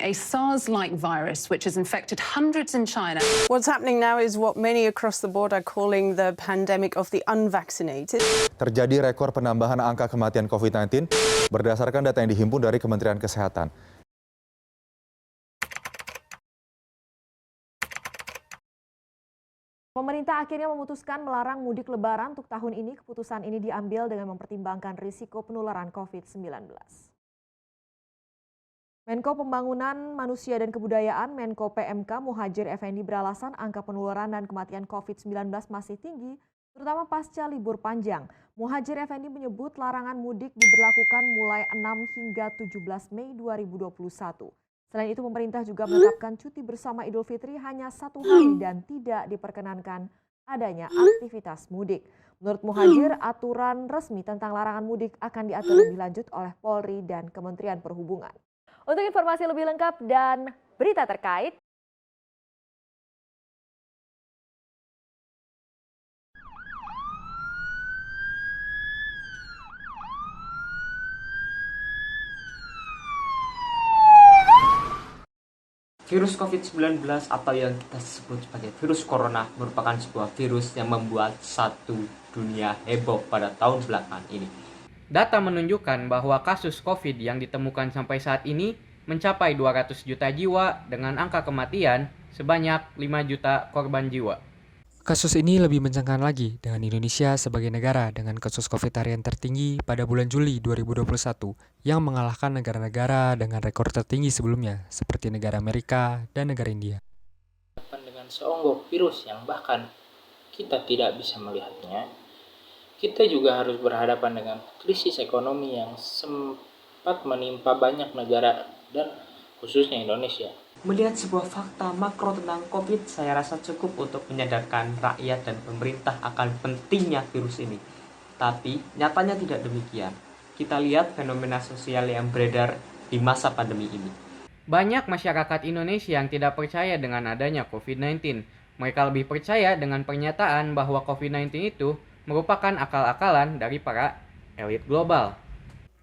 a SARS-like virus which has infected hundreds in China. What's happening now is what many across the board are calling the pandemic of the unvaccinated. Terjadi rekor penambahan angka kematian COVID-19 berdasarkan data yang dihimpun dari Kementerian Kesehatan. Pemerintah akhirnya memutuskan melarang mudik lebaran untuk tahun ini. Keputusan ini diambil dengan mempertimbangkan risiko penularan COVID-19. Menko Pembangunan Manusia dan Kebudayaan, Menko PMK Muhadjir Effendi beralasan angka penularan dan kematian COVID-19 masih tinggi, terutama pasca libur panjang. Muhadjir Effendi menyebut larangan mudik diberlakukan mulai 6 hingga 17 Mei 2021. Selain itu, pemerintah juga menetapkan cuti bersama Idul Fitri hanya 1 hari dan tidak diperkenankan adanya aktivitas mudik. Menurut Muhadjir, aturan resmi tentang larangan mudik akan diatur lebih lanjut oleh Polri dan Kementerian Perhubungan. Untuk informasi lebih lengkap dan berita terkait, virus COVID-19 atau yang kita sebut sebagai virus corona merupakan sebuah virus yang membuat satu dunia heboh pada tahun belakangan ini. Data menunjukkan bahwa kasus COVID yang ditemukan sampai saat ini mencapai 200 juta jiwa dengan angka kematian sebanyak 5 juta korban jiwa. Kasus ini lebih mencengangkan lagi dengan Indonesia sebagai negara dengan kasus COVID harian tertinggi pada bulan Juli 2021 yang mengalahkan negara-negara dengan rekor tertinggi sebelumnya seperti negara Amerika dan negara India. Dengan seonggok virus yang bahkan kita tidak bisa melihatnya, kita juga harus berhadapan dengan krisis ekonomi yang sempat menimpa banyak negara dan khususnya Indonesia. Melihat sebuah fakta makro tentang COVID, saya rasa cukup untuk menyadarkan rakyat dan pemerintah akan pentingnya virus ini. Tapi nyatanya tidak demikian. Kita lihat fenomena sosial yang beredar di masa pandemi ini. Banyak masyarakat Indonesia yang tidak percaya dengan adanya COVID-19. Mereka lebih percaya dengan pernyataan bahwa COVID-19 itu merupakan akal-akalan dari para elit global.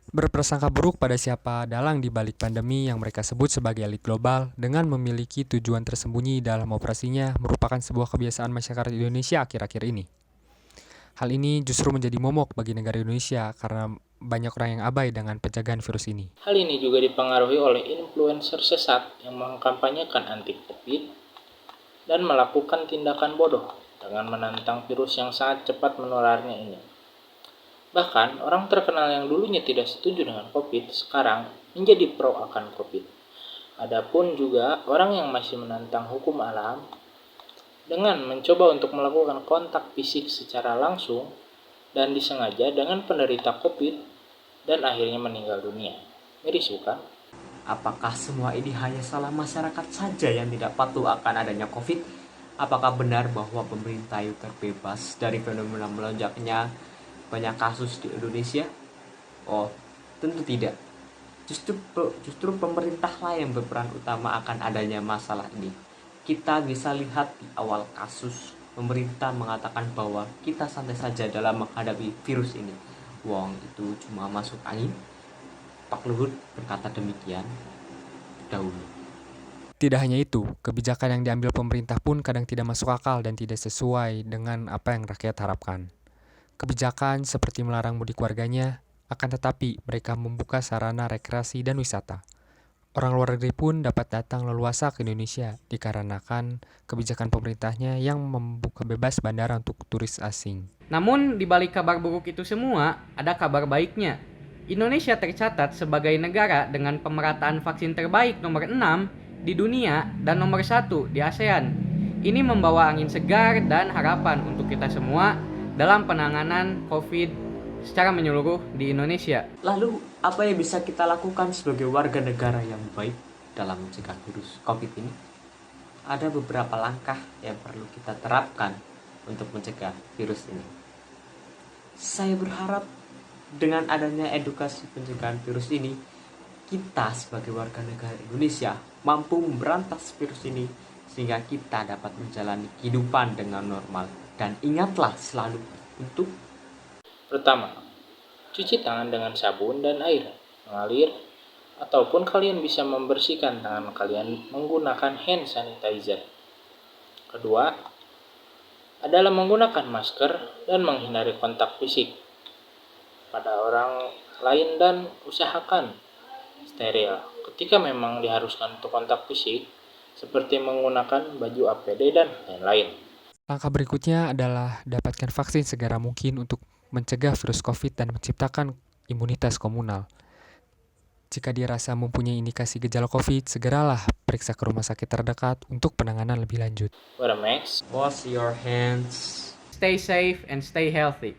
Berprasangka buruk pada siapa dalang di balik pandemi yang mereka sebut sebagai elit global dengan memiliki tujuan tersembunyi dalam operasinya merupakan sebuah kebiasaan masyarakat Indonesia akhir-akhir ini. Hal ini justru menjadi momok bagi negara Indonesia karena banyak orang yang abai dengan pencegahan virus ini. Hal ini juga dipengaruhi oleh influencer sesat yang mengkampanyekan anti-COVID dan melakukan tindakan bodoh dengan menantang virus yang sangat cepat menularnya ini. Bahkan, orang terkenal yang dulunya tidak setuju dengan COVID sekarang menjadi pro akan COVID. Adapun juga orang yang masih menantang hukum alam dengan mencoba untuk melakukan kontak fisik secara langsung dan disengaja dengan penderita COVID dan akhirnya meninggal dunia. Miris bukan? Apakah semua ini hanya salah masyarakat saja yang tidak patuh akan adanya COVID? Apakah benar bahwa pemerintah itu terbebas dari fenomena melonjaknya banyak kasus di Indonesia? Oh, tentu tidak. Justru pemerintahlah yang berperan utama akan adanya masalah ini. Kita bisa lihat di awal kasus, pemerintah mengatakan bahwa kita santai saja dalam menghadapi virus ini. Wong itu cuma masuk angin. Pak Luhut berkata demikian dahulu. Tidak hanya itu, kebijakan yang diambil pemerintah pun kadang tidak masuk akal dan tidak sesuai dengan apa yang rakyat harapkan. Kebijakan seperti melarang mudik warganya, akan tetapi mereka membuka sarana rekreasi dan wisata. Orang luar negeri pun dapat datang leluasa ke Indonesia dikarenakan kebijakan pemerintahnya yang membuka bebas bandara untuk turis asing. Namun, di balik kabar buruk itu semua, ada kabar baiknya. Indonesia tercatat sebagai negara dengan pemerataan vaksin terbaik nomor 6 di dunia dan nomor 1 di ASEAN. Ini membawa angin segar dan harapan untuk kita semua dalam penanganan COVID secara menyeluruh di Indonesia. Lalu, apa yang bisa kita lakukan sebagai warga negara yang baik dalam mencegah virus COVID ini? Ada beberapa langkah yang perlu kita terapkan untuk mencegah virus ini. Saya berharap dengan adanya edukasi pencegahan virus ini, kita sebagai warga negara Indonesia mampu memberantas virus ini sehingga kita dapat menjalani kehidupan dengan normal. Dan ingatlah selalu untuk Pertama, cuci tangan dengan sabun dan air mengalir Ataupun kalian bisa membersihkan tangan kalian menggunakan hand sanitizer. Kedua, adalah menggunakan masker dan menghindari kontak fisik pada orang lain dan usahakan steril ketika memang diharuskan untuk kontak fisik, seperti menggunakan baju APD dan lain-lain. Langkah berikutnya adalah dapatkan vaksin segera mungkin untuk mencegah virus COVID dan menciptakan imunitas komunal. Jika dirasa mempunyai indikasi gejala COVID, segeralah periksa ke rumah sakit terdekat untuk penanganan lebih lanjut. Wear a mask. Wash your hands. Stay safe and stay healthy.